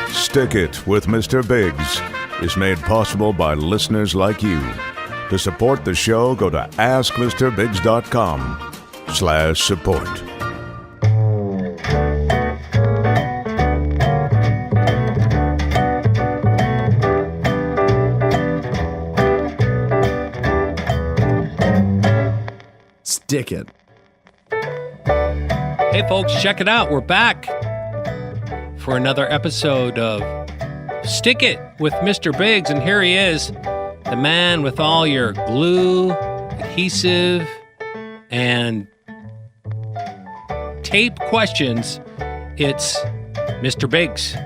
Stick It with Mr. Biggs is made possible by listeners like you. To support the show, go to askmrbiggs.com/support. Stick it. Hey folks, check it out. We're back for another episode of Stick It with Mr. Biggs, and here he is, the man with all your glue, adhesive, and tape questions. It's Mr. Biggs.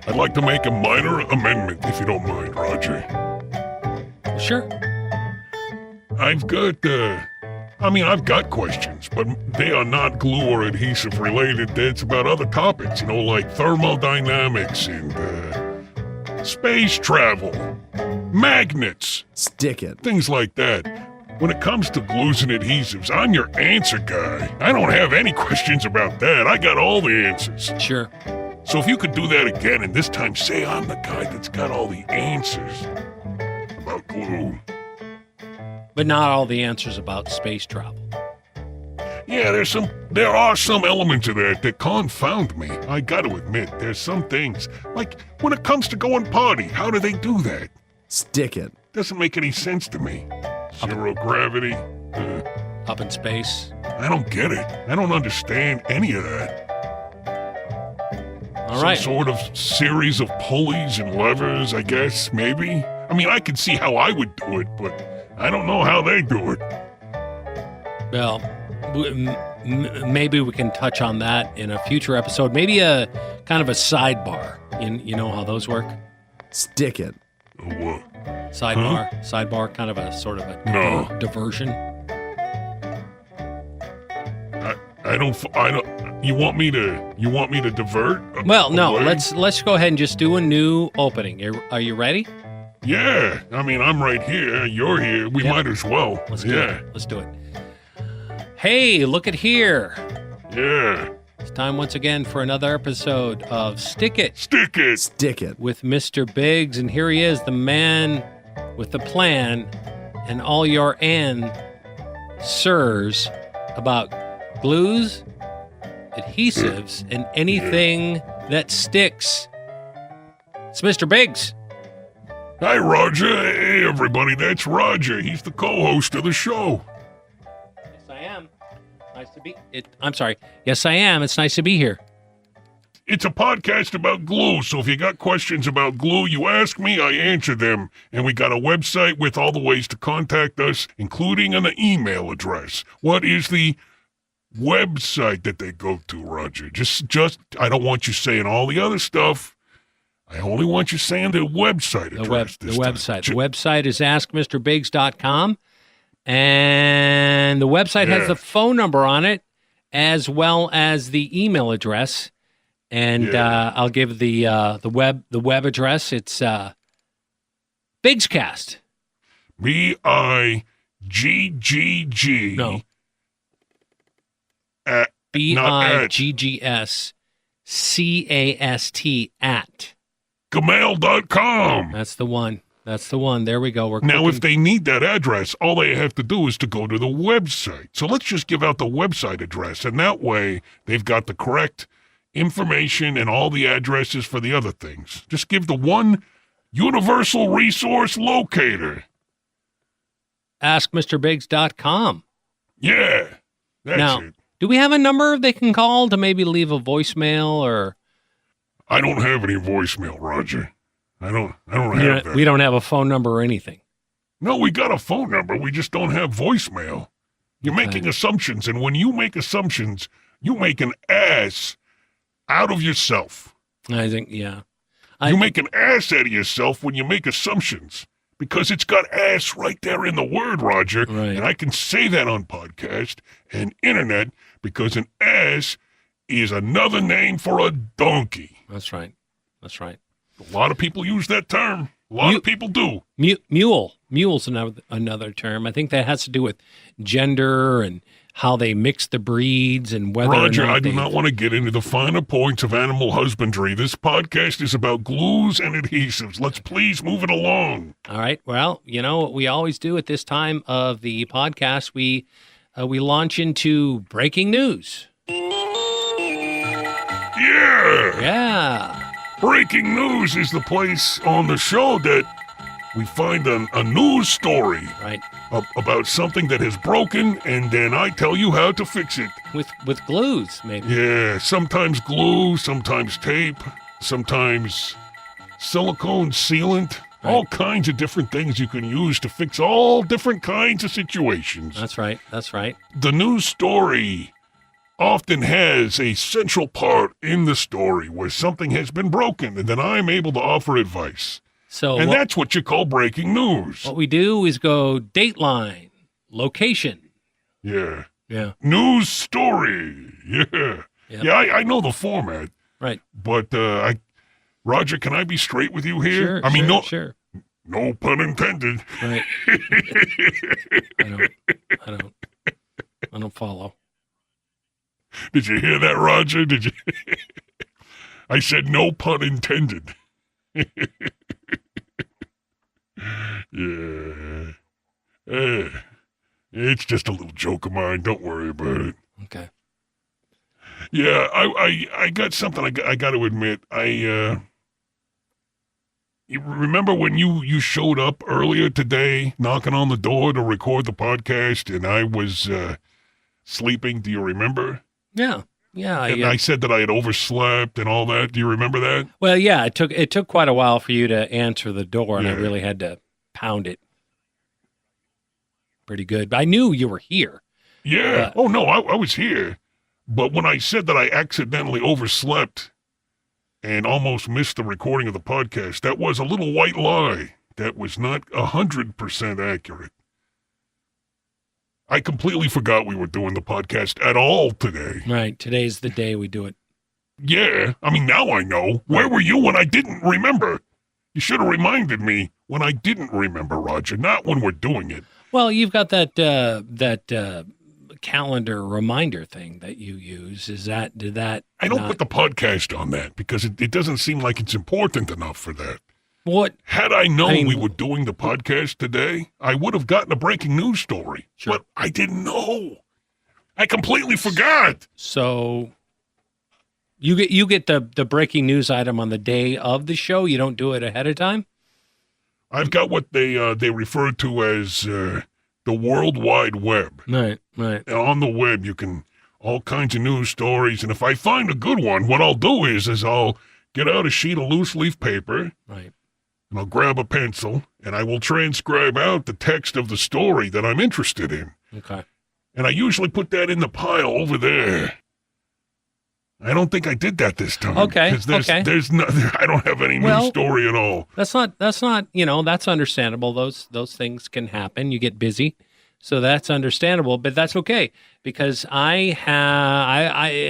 I'd like to make a minor amendment, if you don't mind, Roger. Sure. I've got questions, but they are not glue or adhesive related. It's about other topics, like thermodynamics and space travel, magnets. Stick it. Things like that. When it comes to glues and adhesives, I'm your answer guy. I don't have any questions about that. I got all the answers. Sure. So if you could do that again, and this time say I'm the guy that's got all the answers about glue. But not all the answers about space travel. Yeah, there are some elements of that confound me. I got to admit, there's some things, like when it comes to going party, how do they do that? Stick it. Doesn't make any sense to me. Zero gravity. Up in space. I don't get it. I don't understand any of that. All right. Some sort of series of pulleys and levers, I guess, maybe. I can see how I would do it, but I don't know how they do it. Well, maybe we can touch on that in a future episode. Maybe a kind of a sidebar. You know how those work? Stick it. What? Sidebar. Huh? Sidebar, kind of a sort of a diversion. I don't. You want me to divert? Well, no. Let's go ahead and just do a new opening. Are you ready? Yeah, I'm right here. You're here. We might as well. Let's do it. Let's do it. Hey, look at here. Yeah. It's time once again for another episode of Stick It. Stick It. Stick it. With Mr. Biggs, and here he is, the man with the plan and all your answers about glues, adhesives, and anything that sticks. It's Mr. Biggs. Hi, Roger. Hey, everybody. That's Roger. He's the co-host of the show. Yes, I am. Nice to be. I'm sorry. Yes, I am. It's nice to be here. It's a podcast about glue, so if you got questions about glue, you ask me, I answer them. And we got a website with all the ways to contact us, including an email address. What is the website that they go to, Roger? Just I don't want you saying all the other stuff. I only want you saying the website address. The website. The website is askmrbiggs.com, and the website has the phone number on it as well as the email address. And I'll give the web address. It's Biggscast. BIGGG. No. BIGGSCAST at gmail.com. That's the one. There we go. Now, if they need that address, all they have to do is to go to the website. So let's just give out the website address, and that way they've got the correct information and all the addresses for the other things. Just give the one universal resource locator. AskMrBiggs.com. Yeah, that's it. Do we have a number they can call to maybe leave a voicemail or? I don't have any voicemail, Roger. I don't have that. We don't have a phone number or anything. No, we got a phone number. We just don't have voicemail. You're making assumptions, and when you make assumptions, you make an ass out of yourself. I think, yeah. You make an ass out of yourself when you make assumptions, because it's got ass right there in the word, Roger. Right. And I can say that on podcast and internet because an ass is another name for a donkey. That's right. A lot of people use that term. A lot of people do. Mule. Mule's another term. I think that has to do with gender and how they mix the breeds and whether Roger, or not I do not want to get into the finer points of animal husbandry. This podcast is about glues and adhesives. Let's please move it along. All right. Well, you know what we always do at this time of the podcast, we launch into breaking news. Yeah! Yeah. Breaking news is the place on the show that we find a news story Right. about something that has broken, and then I tell you how to fix it. With glues, maybe. Yeah, sometimes glue, sometimes tape, sometimes silicone sealant. Right. All kinds of different things you can use to fix all different kinds of situations. That's right. That's right. The news story often has a central part in the story where something has been broken, and then I'm able to offer advice. So And what, that's what you call breaking news. what we do is go Dateline, location. Yeah. Yeah. News story. Yeah. Yep. Yeah, I know the format, Right. but Roger, can I be straight with you here? Sure. I mean, sure. no pun intended. Right. I don't follow. Did you hear that, Roger? Did you? I said no pun intended. Yeah. It's just a little joke of mine. Don't worry about it. Okay. Yeah, I got something I got to admit. You remember when you showed up earlier today knocking on the door to record the podcast and I was sleeping? Do you remember? Yeah. Yeah. And I said that I had overslept and all that. Do you remember that? Well, yeah, it took quite a while for you to answer the door, and I Yeah. really had to pound it pretty good. But I knew you were here. Yeah. Oh, no, I was here. But when I said that I accidentally overslept and almost missed the recording of the podcast, that was a little white lie. That was not 100% accurate. I completely forgot we were doing the podcast at all today. Right. Today's the day we do it. Yeah, I mean, now I know. Where were you when I didn't remember? You should have reminded me when I didn't remember, Roger, not when we're doing it. Well, you've got that calendar reminder thing that you use. Did that? I don't not- put the podcast on that because it doesn't seem like it's important enough for that. What? Had I known I mean- we were doing the podcast today, I would have gotten a breaking news story. Sure. But I didn't know. I completely forgot. So you get the breaking news item on the day of the show. You don't do it ahead of time. I've got what they refer to as the World Wide Web. Right. Right. And on the web, you can all kinds of news stories. And if I find a good one, what I'll do is I'll get out a sheet of loose leaf paper. Right. And I'll grab a pencil, and I will transcribe out the text of the story that I'm interested in. Okay. And I usually put that in the pile over there. I don't think I did that this time. Okay, 'Cause there's I don't have any Well- news story at all. That's not, that's understandable. Those things can happen. You get busy. So that's understandable, but that's okay because I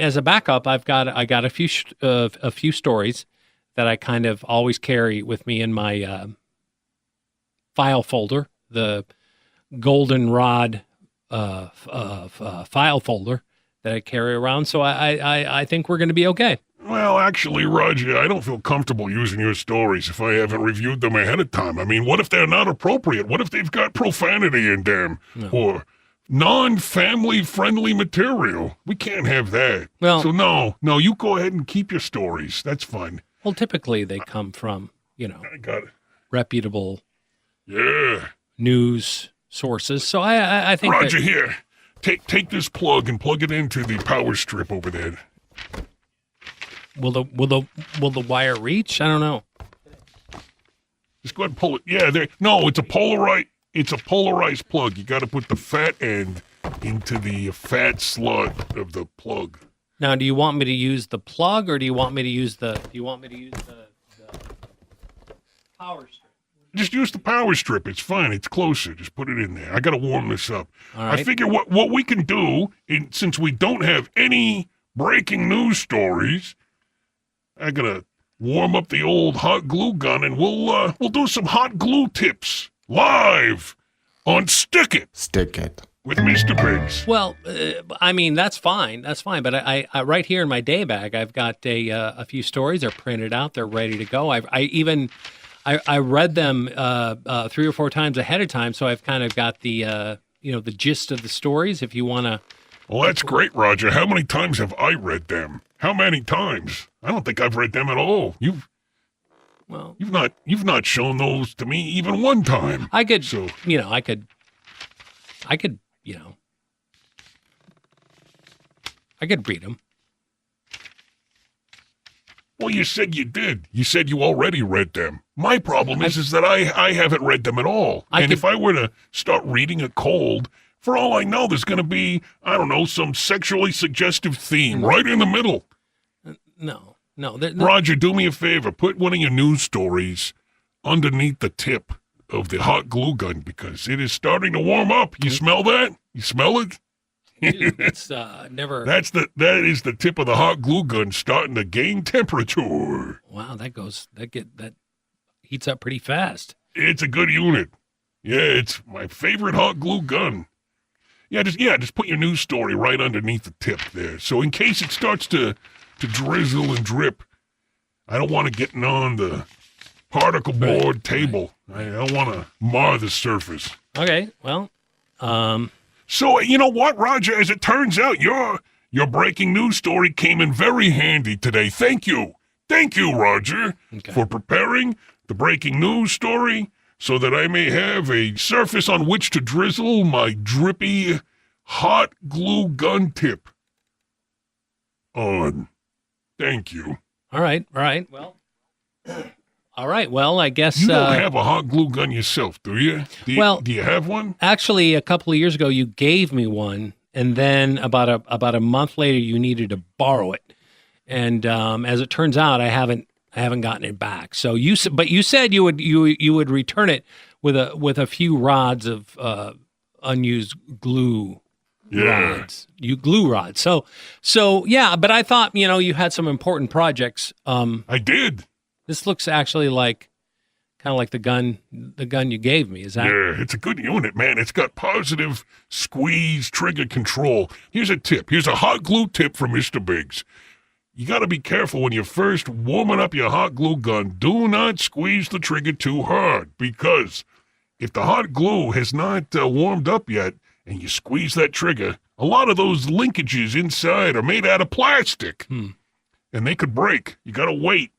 as a backup, I got a few stories that I kind of always carry with me in my file folder, the goldenrod file folder that I carry around. So I think we're going to be okay. Well, actually, Roger, I don't feel comfortable using your stories if I haven't reviewed them ahead of time. I mean, what if they're not appropriate? What if they've got profanity in them? No. Or non-family friendly material? We can't have that. Well- So no, you go ahead and keep your stories. That's fine. Well, typically they come from, I got it. reputable Yeah. news sources. So I think Roger, that, here. Take this plug and plug it into the power strip over there. will the wire reach? I don't know. Just go ahead and pull it. Yeah, there. No, it's a polarized plug. You got to put the fat end into the fat slot of the plug. Now, do you want me to use the plug or do you want me to use the power strip? Just use the power strip. It's fine. It's closer. Just put it in there. I got to warm this up. All right. I figure what we can do, since we don't have any breaking news stories, I got to warm up the old hot glue gun, and we'll do some hot glue tips live on Stick It. Stick it. with Mr. Biggs. Well, I mean, that's fine. That's fine. But I right here in my day bag, I've got a few stories. They're printed out. They're ready to go. I read them 3 or 4 times ahead of time, so I've kind of got the the gist of the stories. If you want to. Well, that's great, Roger. How many times have I read them? How many times? I don't think I've read them at all. You've not shown those to me even one time. I could, So I could, I could read them. well, you said you did. You said you already read them. My problem is that I haven't read them at all. If I were to start reading a cold, for all I know, there's going to be, I don't know, some sexually suggestive theme right in the middle. No. Roger, do me a favor. Put one of your news stories underneath the tip of the hot glue gun because it is starting to warm up. You smell that? You smell it? Dude, it's never. That is the tip of the hot glue gun starting to gain temperature. Wow, that heats up pretty fast. It's a good unit. Yeah, it's my favorite hot glue gun. Just put your news story right underneath the tip there. So in case it starts to drizzle and drip, I don't want to get on the particle board table. I don't want to mar the surface. Okay, well, So, you know what, Roger? As it turns out, your breaking news story came in very handy today. Thank you. Thank you, Roger, for preparing the breaking news story so that I may have a surface on which to drizzle my drippy hot glue gun tip on. Thank you. All right. Well, all right. Well, I guess you don't have a hot glue gun yourself, do you? Do you have one? Actually, a couple of years ago, you gave me one, and then about a month later, you needed to borrow it. And as it turns out, I haven't gotten it back. So you said you would return it with a few rods of unused glue. Yeah. Rods. You glue rods. So yeah, but I thought, you had some important projects. I did. This looks actually kind of like the gun you gave me. Is that? Yeah, it's a good unit, man. It's got positive squeeze trigger control. Here's a tip. Here's a hot glue tip from Mr. Biggs. You got to be careful when you're first warming up your hot glue gun. Do not squeeze the trigger too hard because if the hot glue has not warmed up yet and you squeeze that trigger, a lot of those linkages inside are made out of plastic and they could break. You got to wait.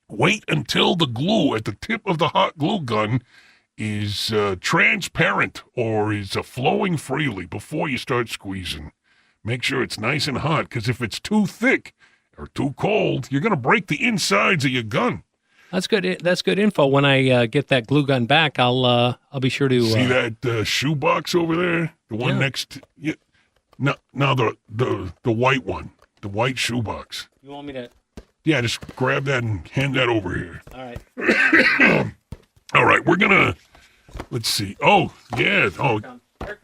Wait until the glue at the tip of the hot glue gun is transparent or is flowing freely before you start squeezing. Make sure it's nice and hot because if it's too thick or too cold, you're going to break the insides of your gun. That's good. That's good info. When I get that glue gun back, I'll be sure to see that shoebox over there, the one next. Yeah, no, the white one, the white shoebox. You want me to? Yeah, just grab that and hand that over here. All right. All right, we're gonna. Let's see. Oh yeah. Oh,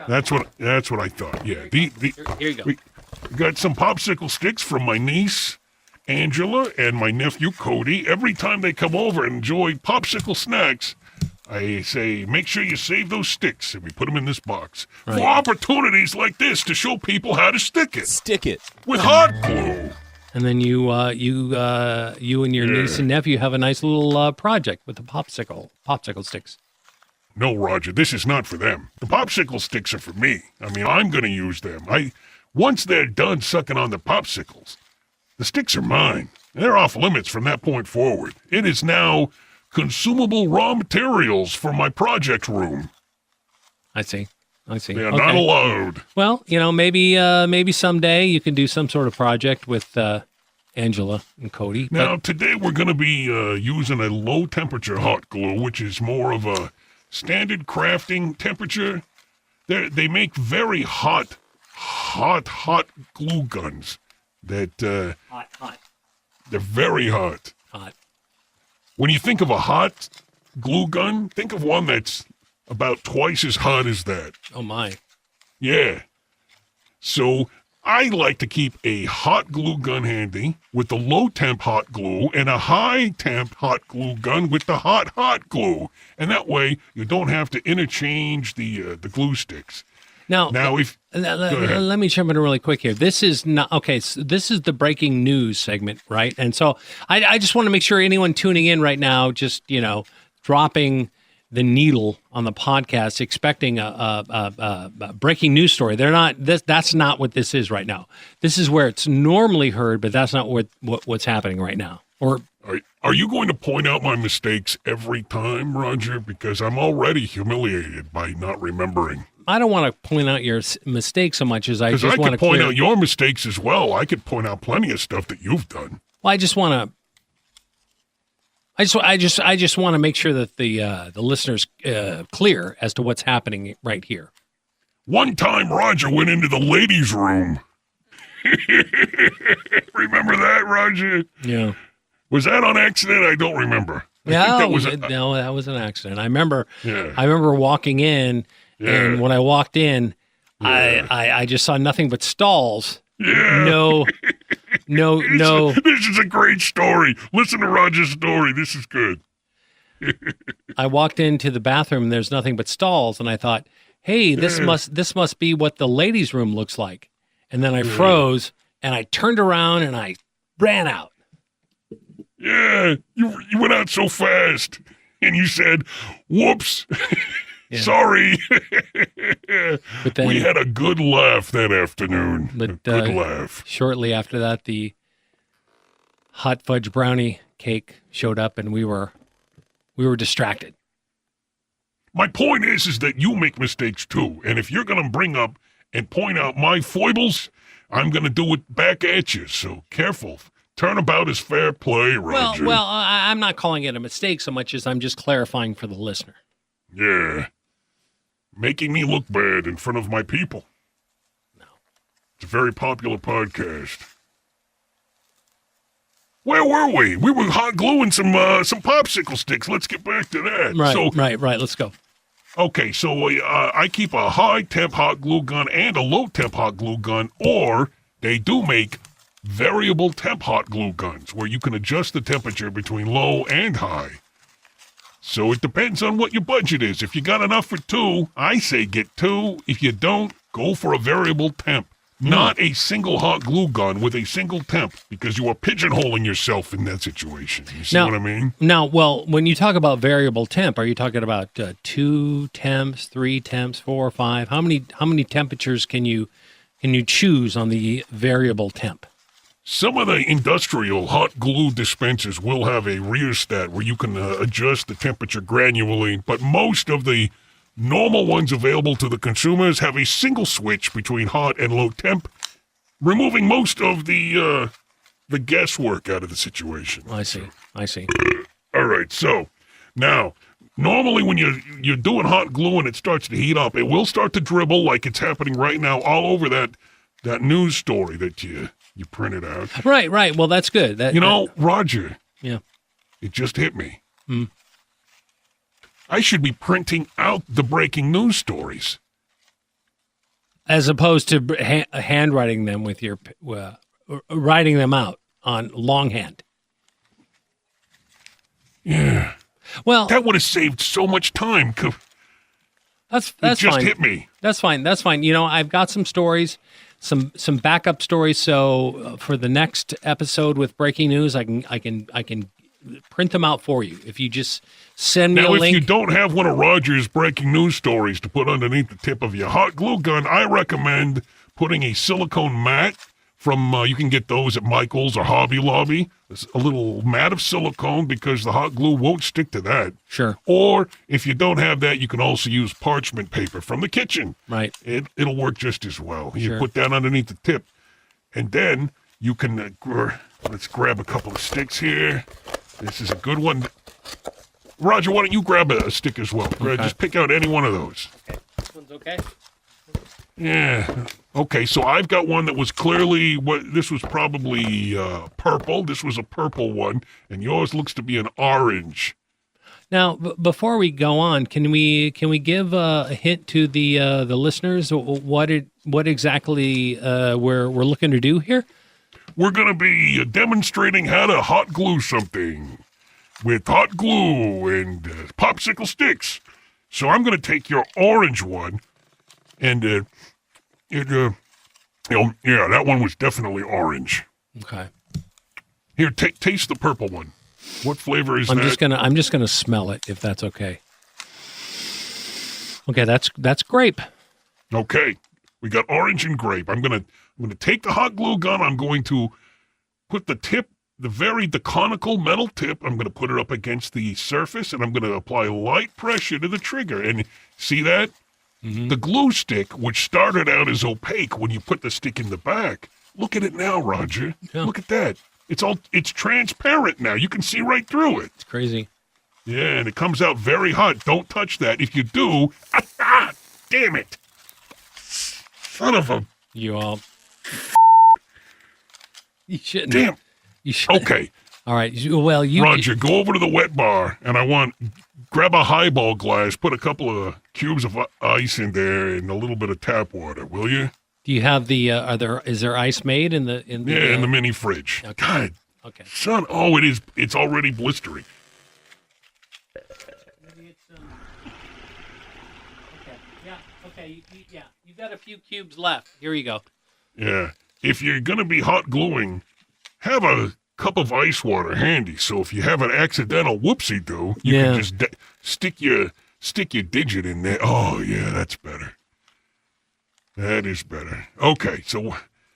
that's what I thought. Yeah. Here you go. We got some popsicle sticks from my niece Angela and my nephew Cody. Every time they come over and enjoy popsicle snacks, I say, make sure you save those sticks, and we put them in this box for opportunities like this to show people how to stick it. Stick it with hot glue. And then you and your niece and nephew have a nice little project with the popsicle sticks. No, Roger, this is not for them. The popsicle sticks are for me. I mean, I'm going to use them. Once they're done sucking on the popsicles, the sticks are mine. They're off limits from that point forward. It is now consumable raw materials for my project room. I see. They are not allowed. Well, maybe someday you can do some sort of project with Angela and Cody. Now, today we're going to be using a low-temperature hot glue, which is more of a standard crafting temperature. They make very hot glue guns. Hot. They're very hot. Hot. When you think of a hot glue gun, think of one that's about twice as hot as that. Oh, my. Yeah. So I like to keep a hot glue gun handy with the low-temp hot glue and a high-temp hot glue gun with the hot glue. And that way you don't have to interchange the glue sticks. Now, if go ahead. let me jump in really quick here. This is not okay. So this is the breaking news segment, right? And so I just want to make sure anyone tuning in right now, just dropping the needle on the podcast, expecting a breaking news story. They're not. That's not what this is right now. This is where it's normally heard, but that's not what's happening right now. Or are you going to point out my mistakes every time, Roger? Because I'm already humiliated by not remembering. I don't want to point out your mistakes so much as I just want to could point out your mistakes as well. I could point out plenty of stuff that you've done. Well, I just want to make sure that the listeners clear as to what's happening right here. One time, Roger went into the ladies' room. Remember that, Roger? Yeah. Was that on accident? I don't remember. No, that was an accident. I remember walking in, and when I walked in, I just saw nothing but stalls. Yeah. No. This is a great story. Listen to Roger's story. This is good. I walked into the bathroom, and there's nothing but stalls, and I thought, hey, this must be what the ladies' room looks like. And then I froze, and I turned around, and I ran out. Yeah, you went out so fast, and you said, whoops, sorry. But then, we had a good laugh that afternoon, but, good laugh. Shortly after that, the hot fudge brownie cake showed up, and we were distracted. My point is that you make mistakes too, and if you're going to bring up and point out my foibles, I'm going to do it back at you, so careful. Turnabout is fair play, Roger. Well, I'm not calling it a mistake so much as I'm just clarifying for the listener. Yeah. Making me look bad in front of my people. No. It's a very popular podcast. Where were we? We were hot gluing some popsicle sticks. Let's get back to that. Right. Let's go. Okay, so I keep a high-temp hot glue gun and a low-temp hot glue gun, or they do make variable temp hot glue guns where you can adjust the temperature between low and high. So it depends on what your budget is. If you got enough for two, I say get two. If you don't, go for a variable temp. Not a single hot glue gun with a single temp, because you are pigeonholing yourself in that situation. You see what I mean? Now, well, when you talk about variable temp, are you talking about 2 temps, 3 temps, 4 or 5? How many temperatures can you choose on the variable temp? Some of the industrial hot glue dispensers will have a rheostat where you can adjust the temperature gradually, but most of the normal ones available to the consumers have a single switch between hot and low temp, removing most of the guesswork out of the situation. I see. All right, so now, normally when you're doing hot glue and it starts to heat up, it will start to dribble like it's happening right now all over that news story that you printed out. Right. Well, that's good. Roger. Yeah. It just hit me. I should be printing out the breaking news stories. As opposed to handwriting them with your, writing them out on longhand. Yeah. Well, that would have saved so much time. That's it just fine. hit me. That's fine. I've got some stories, some backup stories. So for the next episode with breaking news, I can print them out for you. If you just send me a link. Now, if you don't have one of Roger's breaking news stories to put underneath the tip of your hot glue gun, I recommend putting a silicone mat from, you can get those at Michael's or Hobby Lobby. It's a little mat of silicone because the hot glue won't stick to that. Sure. Or if you don't have that, you can also use parchment paper from the kitchen. Right. It'll work just as well. You Sure. put that underneath the tip. And then you can, let's grab a couple of sticks here. This is a good one. Roger, why don't you grab a stick as well? Okay. Just pick out any one of those. Okay. This one's okay? Yeah. Okay, so I've got one that was clearly, this was probably purple. This was a purple one, and yours looks to be an orange. Now, before we go on, can we give a hint to the listeners what exactly we're looking to do here? We're going to be demonstrating how to hot glue something with hot glue and popsicle sticks. So I'm going to take your orange one, And yeah, that one was definitely orange. Okay. Here, taste the purple one. What flavor is that? I'm just gonna smell it if that's okay. Okay, that's grape. Okay, we got orange and grape. I'm gonna take the hot glue gun. I'm going to put the tip, the conical metal tip. I'm gonna put it up against the surface, and I'm gonna apply light pressure to the trigger. And see that? The glue stick, which started out as opaque when you put the stick in the back. Look at it now, Roger. Yeah. Look at that. It's transparent now. You can see right through it. It's crazy. Yeah, and it comes out very hot. Don't touch that. If you do, damn it. Son of a... You shouldn't. Damn. You should. Okay. All right. Well, Roger, go over to the wet bar, and grab a highball glass, put a couple of cubes of ice in there, and a little bit of tap water, will you? Do you have the? Is there ice made in the? In the mini fridge. Okay. God. Okay. Son. Oh, it is. It's already blistering. Maybe it's Okay. Yeah. Okay. Yeah. You've got a few cubes left. Here you go. Yeah. If you're gonna be hot gluing, have a cup of ice water handy. So if you have an accidental whoopsie-do, you can just stick your digit in there. Oh yeah, that's better. That is better. Okay, so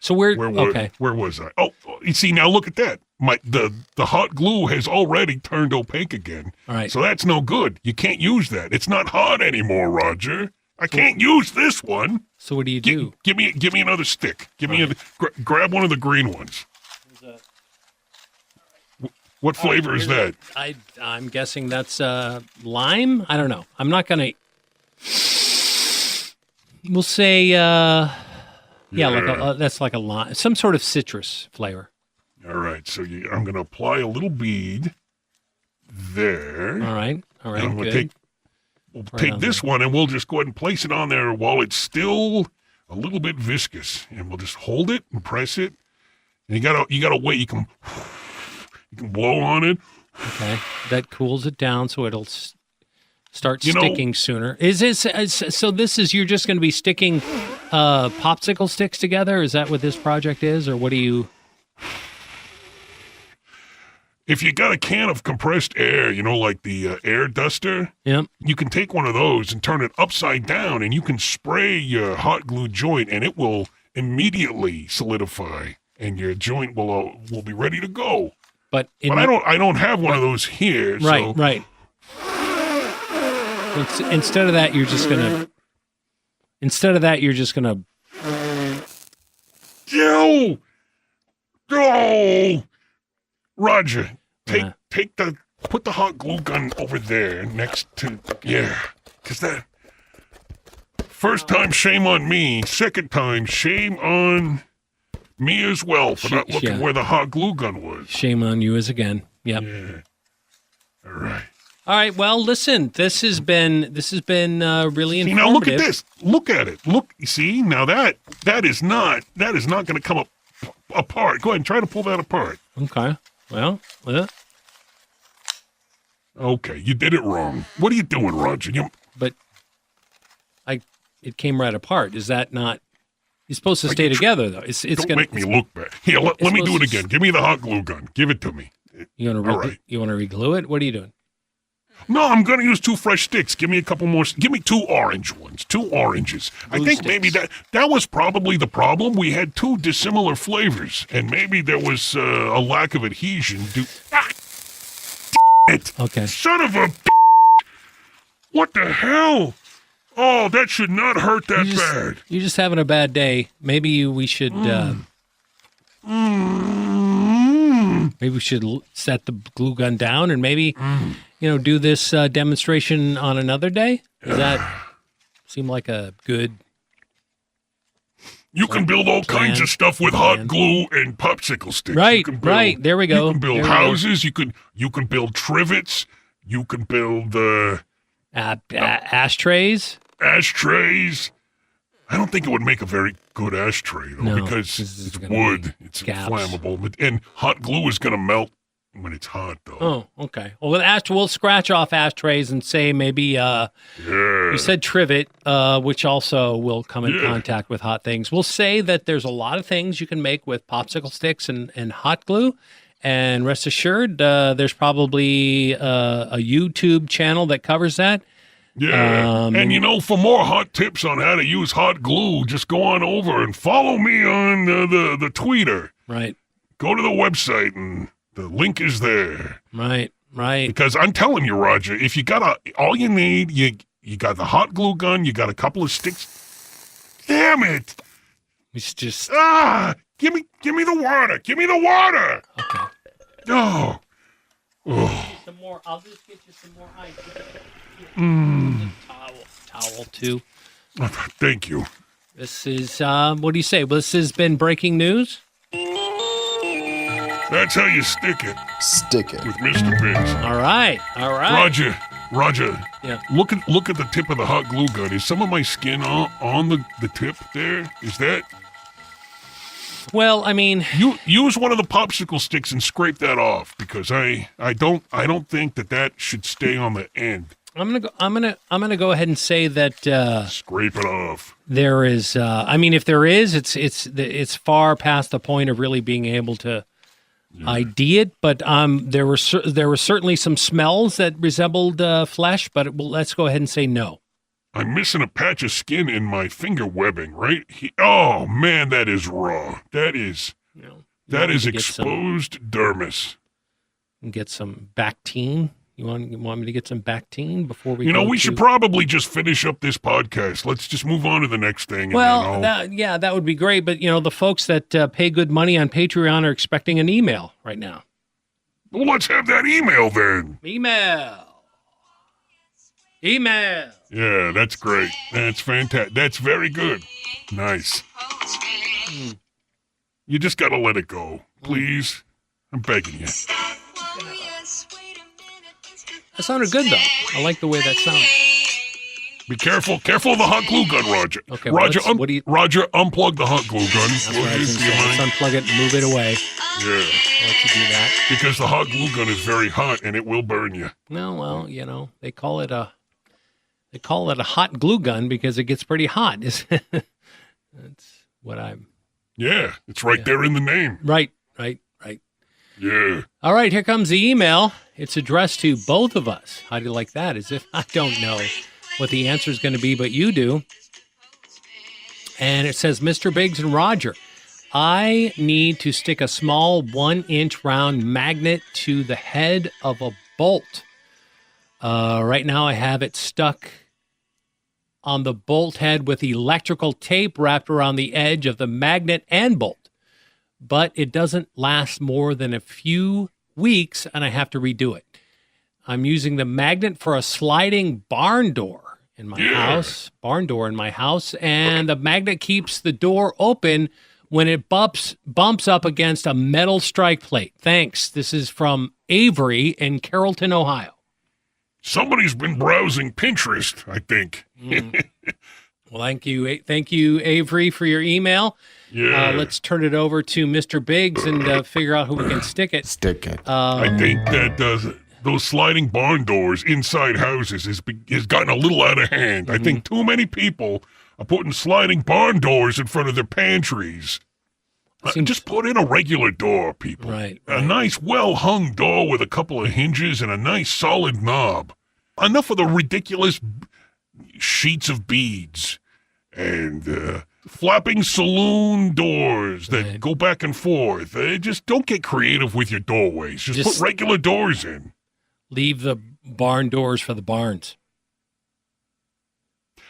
where was I? Oh, you see, now look at that. The hot glue has already turned opaque again. All right. So that's no good. You can't use that. It's not hot anymore, Roger. I can't use this one. So what do you do? Give me another stick. Grab one of the green ones. What flavor is that? I'm guessing that's lime. I don't know. I'm not gonna. We'll say, that's like a lime, some sort of citrus flavor. All right, so I'm going to apply a little bead there. All right, And I'm going good. to take this one, and we'll just go ahead and place it on there while it's still a little bit viscous, and we'll just hold it and press it. And you gotta wait. You can blow on it. Okay, that cools it down so it'll start sticking sooner. Is this so? This is you're just going to be sticking popsicle sticks together? Is that what this project is, or what do you? If you got a can of compressed air, like the air duster, Yep. you can take one of those and turn it upside down, and you can spray your hot glue joint, and it will immediately solidify, and your joint will be ready to go. But I don't have one of those here. Right, right. Instead of that, you're just gonna. No! Roger, put the hot glue gun over there next to, because that, first time, shame on me. Second time, shame on me as well for not looking where the hot glue gun was. Shame on you as again. Yep. Yeah. All right. All right. Well, listen. This has been really informative. Now look at this. Look at it. Look. See now that is not going to come apart. Go ahead and try to pull that apart. Okay. Well. Okay, you did it wrong. What are you doing, Roger? It came right apart. Is that not? You're supposed to stay together, though. Don't make me look bad. Here, let me do it again. Give me the hot glue gun. Give it to me. You want to reglue it? What are you doing? No, I'm going to use 2 fresh sticks. Give me a couple more. Give me 2 orange ones. 2 oranges. I think sticks. Maybe that was probably the problem. We had 2 dissimilar flavors, and maybe there was a lack of adhesion. It. Okay. Son of a. What the hell? Oh, that should not hurt that bad. You're just having a bad day. Maybe we should. Maybe we should set the glue gun down and maybe, do this demonstration on another day. Does that seem like a good? You can build all kinds of stuff with hot glue and popsicle sticks. Right, right. There we go. You can build houses. You can build trivets. You can build ashtrays. Ashtrays. I don't think it would make a very good ashtray, though, because it's wood. It's flammable. And hot glue is going to melt when it's hot, though. Oh, okay. Well, we'll scratch off ashtrays and say maybe you said trivet, which also will come in contact with hot things. We'll say that there's a lot of things you can make with popsicle sticks and hot glue. And rest assured, there's probably a YouTube channel that covers that. Yeah, and for more hot tips on how to use hot glue, just go on over and follow me on the Twitter. Right. Go to the website and the link is there. Right. Because I'm telling you, Roger, if you got all you need, you got the hot glue gun, you got a couple of sticks. Damn it! It's just give me the water. Give me the water. Okay. Oh. Some more. I'll just get you some more ice. Towel too. Thank you. This is what do you say? This has been breaking news. That's how you stick it. Stick it. With Mr. Biggs. All right. Roger. Yeah. Look at the tip of the hot glue gun. Is some of my skin on the tip there? Is that? Well, I mean, you use one of the popsicle sticks and scrape that off because I don't think that should stay on the end. I'm gonna go ahead and say that scrape it off. There is. I mean, if there is, it's far past the point of really being able to ID it. But there were certainly some smells that resembled flesh. But let's go ahead and say no. I'm missing a patch of skin in my finger webbing, right? Oh, man, that is raw. That is exposed dermis. And get some Bactine. You want me to get some Bactine before we we should probably just finish up this podcast. Let's just move on to the next thing. That would be great. But, the folks that pay good money on Patreon are expecting an email right now. Well, let's have that email then. Email. Yeah, that's great. That's fantastic. That's very good. Nice. You just got to let it go. Please. I'm begging you. That sounded good, though. I like the way that sounded. Be careful. Careful of the hot glue gun, Roger. Okay, Roger, Roger, unplug the hot glue gun. That's what I was gonna say. Let's unplug it and move it away. Yeah. I'll let you do that. Because the hot glue gun is very hot and it will burn you. No, well, they call it a hot glue gun because it gets pretty hot. That's what I'm. Yeah, it's right there in the name. Right. Yeah. All right, here comes the email. It's addressed to both of us. How do you like that? As if I don't know what the answer is going to be, but you do. And it says, Mr. Biggs and Roger, I need to stick a small 1-inch round magnet to the head of a bolt. Right now I have it stuck on the bolt head with electrical tape wrapped around the edge of the magnet and bolt. But it doesn't last more than a few weeks, and I have to redo it. I'm using the magnet for a sliding barn door in my house, and the magnet keeps the door open when it bumps up against a metal strike plate. Thanks. This is from Avery in Carrollton, Ohio. Somebody's been browsing Pinterest, I think. Well, thank you, Avery, for your email. Yeah. Let's turn it over to Mr. Biggs and figure out who we can stick it. Stick it. I think that those sliding barn doors inside houses has gotten a little out of hand. I think too many people are putting sliding barn doors in front of their pantries. Just put in a regular door, people. Right. A nice, well-hung door with a couple of hinges and a nice solid knob. Enough of the ridiculous sheets of beads and flapping saloon doors that go back and forth. Just don't get creative with your doorways. Just put regular doors in. Leave the barn doors for the barns.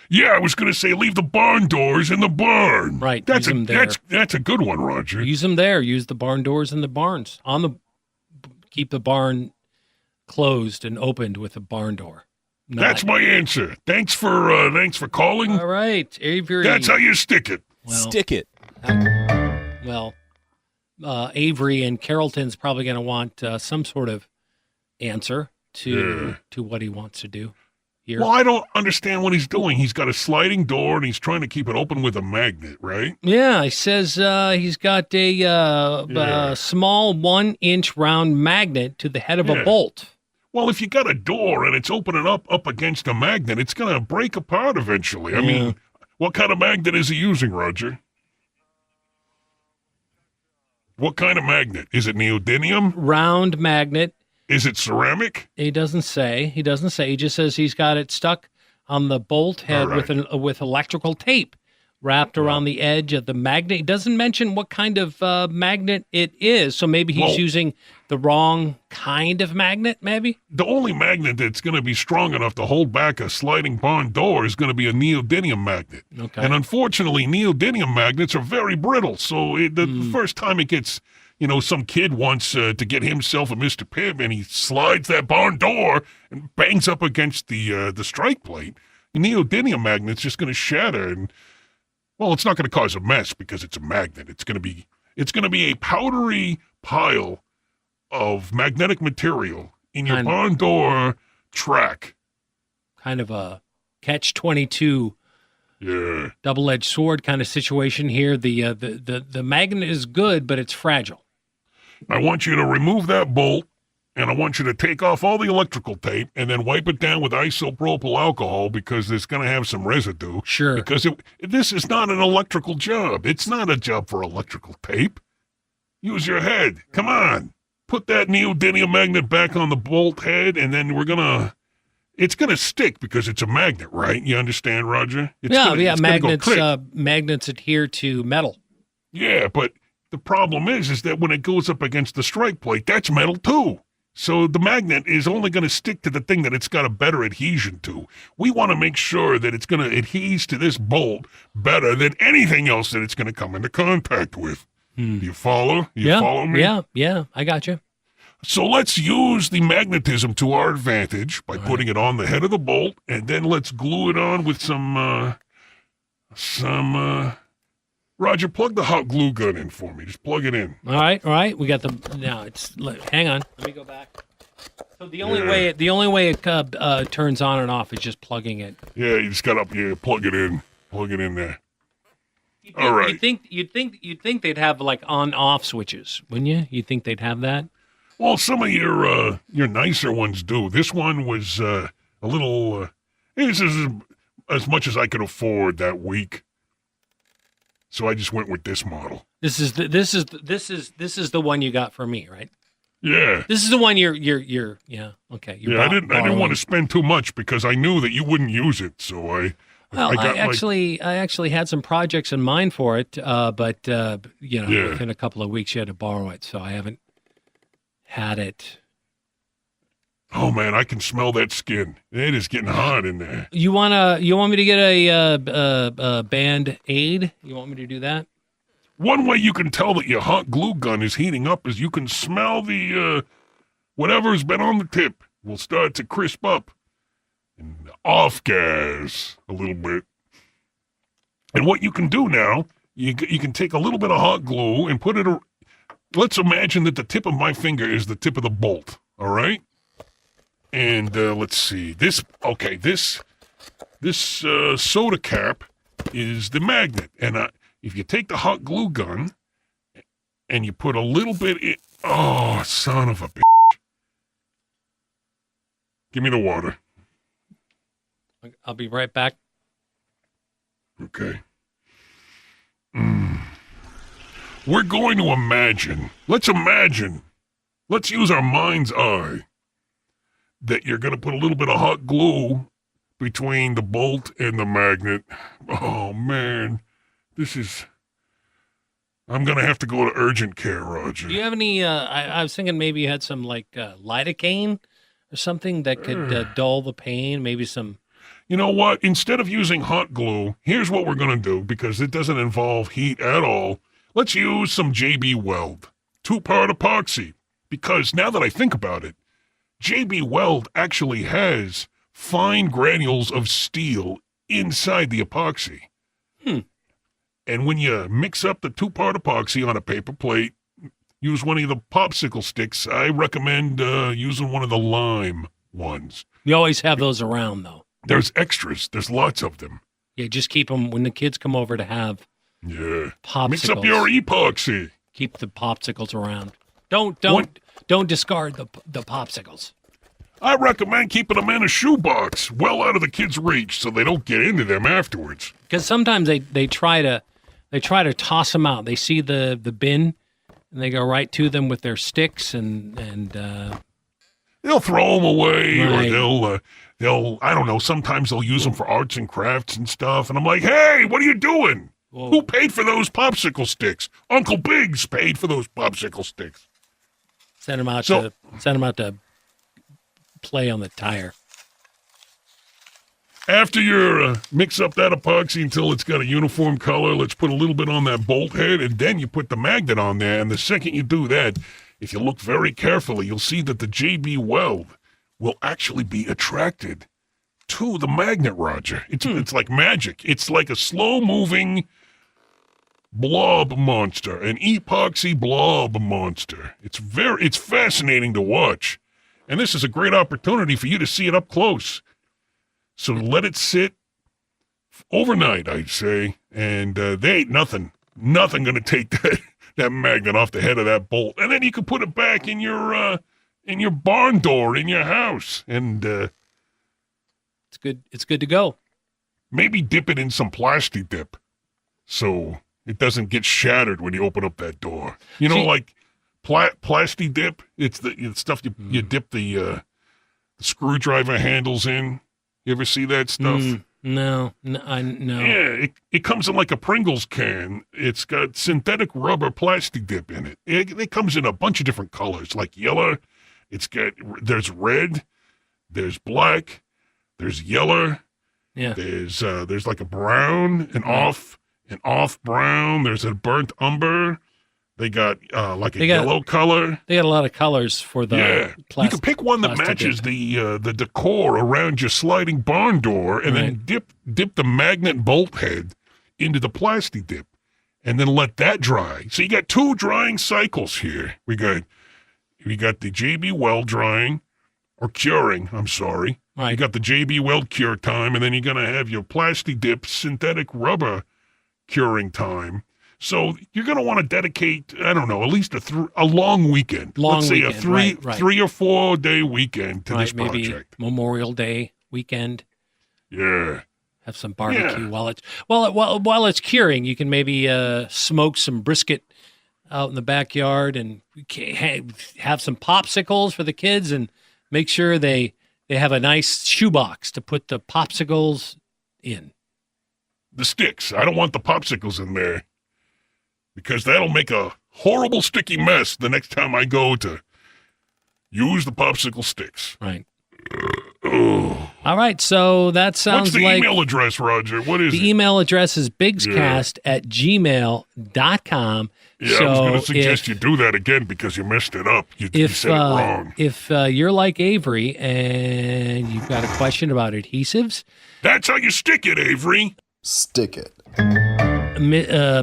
Yeah, I was going to say leave the barn doors in the barn. Right. That's a good one, Roger. Use them there. Use the barn doors in the barns. Keep the barn closed and opened with a barn door. That's my answer. Thanks for calling. All right, Avery. That's how you stick it. Well, stick it. Avery and Carrollton's probably going to want some sort of answer to what he wants to do. here. Well, I don't understand what he's doing. He's got a sliding door, and he's trying to keep it open with a magnet, right? Yeah, he says he's got a small 1-inch round magnet to the head of a bolt. Well, if you got a door and it's opening up against a magnet, it's going to break apart eventually. I mean, what kind of magnet is he using, Roger? What kind of magnet? Is it neodymium? Round magnet. Is it ceramic? He doesn't say. He just says he's got it stuck on the bolt head with electrical tape wrapped around the edge of the magnet. He doesn't mention what kind of magnet it is, so maybe he's using the wrong kind of magnet, maybe? The only magnet that's going to be strong enough to hold back a sliding barn door is going to be a neodymium magnet. Okay. And unfortunately, neodymium magnets are very brittle, so the first time it gets... some kid wants to get himself a Mr. Pibb, and he slides that barn door and bangs up against the strike plate. The neodymium magnet's just going to shatter, and well, it's not going to cause a mess because it's a magnet. It's going to be a powdery pile of magnetic material in your barn door track. Kind of a catch-22. Yeah. Double-edged sword kind of situation here. The magnet is good, but it's fragile. I want you to remove that bolt, and I want you to take off all the electrical tape and then wipe it down with isopropyl alcohol because it's going to have some residue. Sure. Because this is not an electrical job. It's not a job for electrical tape. Use your head. Come on. Put that neodymium magnet back on the bolt head, and then it's going to stick because it's a magnet, right? You understand, Roger? Magnets adhere to metal. Yeah, but the problem is that when it goes up against the strike plate, that's metal too. So the magnet is only going to stick to the thing that it's got a better adhesion to. We want to make sure that it's going to adhere to this bolt better than anything else that it's going to come into contact with. Do you follow? Follow me? Yeah, I got you. So let's use the magnetism to our advantage by putting it on the head of the bolt, and then let's glue it on with some Roger, plug the hot glue gun in for me. Just plug it in. All right. We got hang on. Let me go back. So the only way it turns on and off is just plugging it. Yeah, you just got plug it in. Plug it in there. All right. You'd think they'd have like on-off switches, wouldn't you? You'd think they'd have that. Well, some of your nicer ones do. This one was a little. This is as much as I could afford that week, so I just went with this model. This is the one you got for me, right? Yeah. This is the one you're yeah. Okay. I didn't want to spend too much because I knew that you wouldn't use it, so I. Well, I actually had some projects in mind for it, but within a couple of weeks you had to borrow it, so I haven't had it. Oh man, I can smell that skin. It is getting hot in there. You want me to get a Band-Aid? You want me to do that? One way you can tell that your hot glue gun is heating up is you can smell the whatever's been on the tip will start to crisp up and off gas a little bit. And what you can do now, you can take a little bit of hot glue and put it. Let's imagine that the tip of my finger is the tip of the bolt. All right. And let's see. This soda cap is the magnet. And if you take the hot glue gun and you put a little bit in... Oh, son of a bitch. Give me the water. I'll be right back. Okay. We're going to imagine. Let's use our mind's eye. That you're going to put a little bit of hot glue between the bolt and the magnet. Oh, man. I'm going to have to go to urgent care, Roger. Do you have any, I was thinking maybe you had some, lidocaine or something that could dull the pain, maybe some... You know what? Instead of using hot glue, here's what we're going to do, because it doesn't involve heat at all. Let's use some JB Weld, 2-part epoxy, because now that I think about it, JB Weld actually has fine granules of steel inside the epoxy. And when you mix up the 2-part epoxy on a paper plate, use one of the popsicle sticks. I recommend using one of the lime ones. You always have those around, though. There's extras. There's lots of them. Yeah, just keep them when the kids come over to have Yeah. popsicles. Mix up your epoxy. Keep the popsicles around. Don't discard the popsicles. I recommend keeping them in a shoebox, well out of the kids' reach, so they don't get into them afterwards. Because sometimes they try to toss them out. They see the bin, and they go right to them with their sticks, and They'll throw them away, Right. or they'll I don't know. Sometimes they'll use them for arts and crafts and stuff. And I'm like, hey, what are you doing? Whoa. Who paid for those popsicle sticks? Uncle Biggs paid for those popsicle sticks. send them out So- to play on the tire. After you mix up that epoxy until it's got a uniform color, let's put a little bit on that bolt head, and then you put the magnet on there. And the second you do that, if you look very carefully, you'll see that the JB weld will actually be attracted to the magnet, Roger. It's like magic. It's like a slow-moving blob monster, an epoxy blob monster. It's fascinating to watch. And this is a great opportunity for you to see it up close. So let it sit overnight, I'd say, and they ain't nothing going to take that magnet off the head of that bolt. And then you can put it back in your barn door in your house, and It's good. It's good to go. maybe dip it in some plastic dip so it doesn't get shattered when you open up that door. You know, See- like plastic dip. It's the stuff you dip the screwdriver handles in. You ever see that stuff? No. Yeah, it comes in like a Pringles can. It's got synthetic rubber plastic dip in it. It comes in a bunch of different colors, like yellow. There's red, there's black, there's yellow. Yeah. There's like a brown, an off brown. There's a burnt umber. They got like a yellow color. They got a lot of colors for the Yeah, you can pick one that plastic matches dip. the decor around your sliding barn door, and then Right. dip the magnet bolt head into the plastic dip, and then let that dry. So you got two drying cycles here. We got the JB Weld drying or curing. I'm sorry. Right. You got the JB Weld cure time, and then you're gonna have your plastic dip synthetic rubber curing time. So you're going to want to dedicate, I don't know, at least a long weekend. Let's say weekend, a three right. or 4 day weekend to this maybe project. Memorial Day weekend. Yeah. Have some barbecue while it's curing. You can maybe smoke some brisket out in the backyard and have some popsicles for the kids, and make sure they have a nice shoebox to put the popsicles in. The sticks. I don't want the popsicles in there because that'll make a horrible sticky mess the next time I go to use the popsicle sticks. Right. Oh. All right. So that sounds What's the like email address, Roger? What is the it? email address is bigscast@gmail.com. Yeah, so I was going to suggest you do that again because you messed it up. You said it wrong. If you're like Avery and you've got a question about adhesives, That's how you stick it, Avery. Stick it.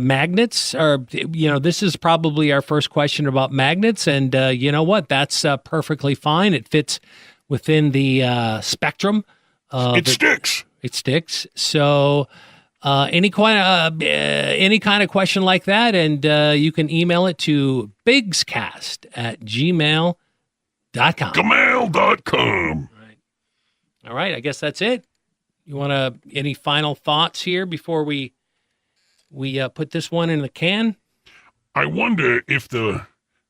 magnets are, this is probably our first question about magnets. And you know what? That's perfectly fine. It fits within the spectrum. It sticks. It sticks. So any kind of question like that, and you can email it to bigscast@gmail.com. Gamal.com. All right. I guess that's it. You want any final thoughts here before we put this one in the can? I wonder if the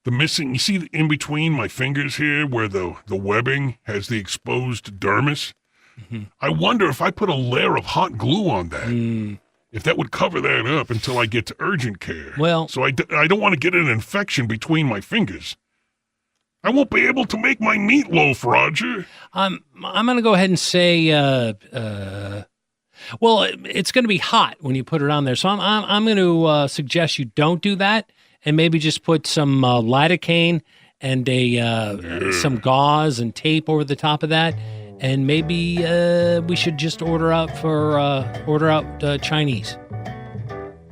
missing, you see in between my fingers here where the webbing has the exposed dermis? Mm-hmm. I wonder if I put a layer of hot glue on that, if that would cover that up until I get to urgent care. Well- so I don't want to get an infection between my fingers. I won't be able to make my meatloaf, Roger. I'm going to go ahead and say, well, it's going to be hot when you put it on there. So I'm going to suggest you don't do that, and maybe just put some lidocaine and some gauze and tape over the top of that. And maybe we should just order out Chinese.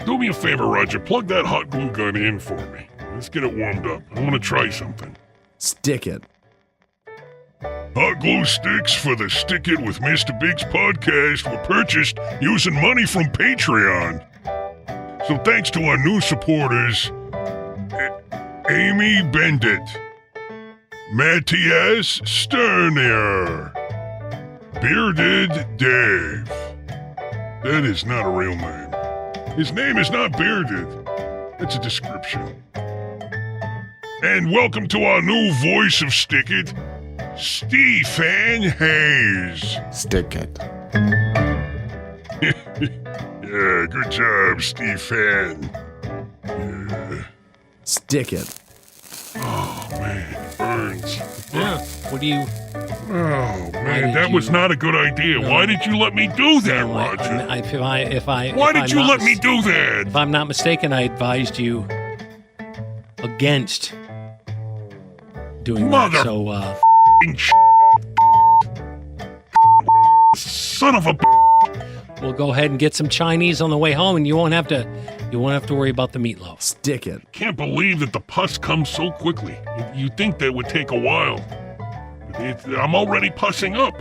Do me a favor, Roger. Plug that hot glue gun in for me. Let's get it warmed up. I want to try something. Stick it. Hot glue sticks for the Stick It with Mr. Biggs podcast were purchased using money from Patreon. So thanks to our new supporters, Amy Bendit, Matthias Sternier, Bearded Dave. That is not a real name. His name is not Bearded. That's a description. And welcome to our new voice of Stick It, Stephen Hayes. Stick it. Yeah, good job, Stephen. Yeah. Stick it. Oh, man, it burns. Yeah. What do you? Oh, Why man, did that was you- not a good idea. No. Why did you let me do that, No, Roger? Why Why did you let me do that? If I'm not mistaken, I advised you against doing Mother- that. So, Son of a... we'll go ahead and get some Chinese on the way home, and you won't have to worry about the meatloaf. Stick it. Can't believe that the pus comes so quickly. You'd think that would take a while. I'm already pussing up.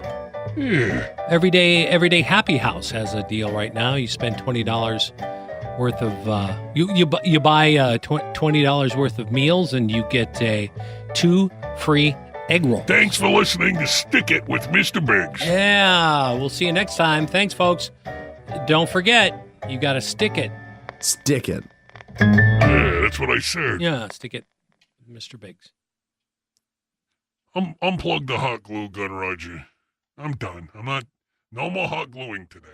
Yeah. Everyday Happy House has a deal right now. You spend $20 worth of you buy $20 worth of meals, and you get 2 free egg rolls. Thanks for listening to Stick It with Mr. Biggs. Yeah, we'll see you next time. Thanks, folks. Don't forget, you got to stick it. Stick it. Yeah, that's what I said. Yeah, stick it, Mr. Biggs. Unplug the hot glue gun, Roger. I'm done. No more hot gluing today.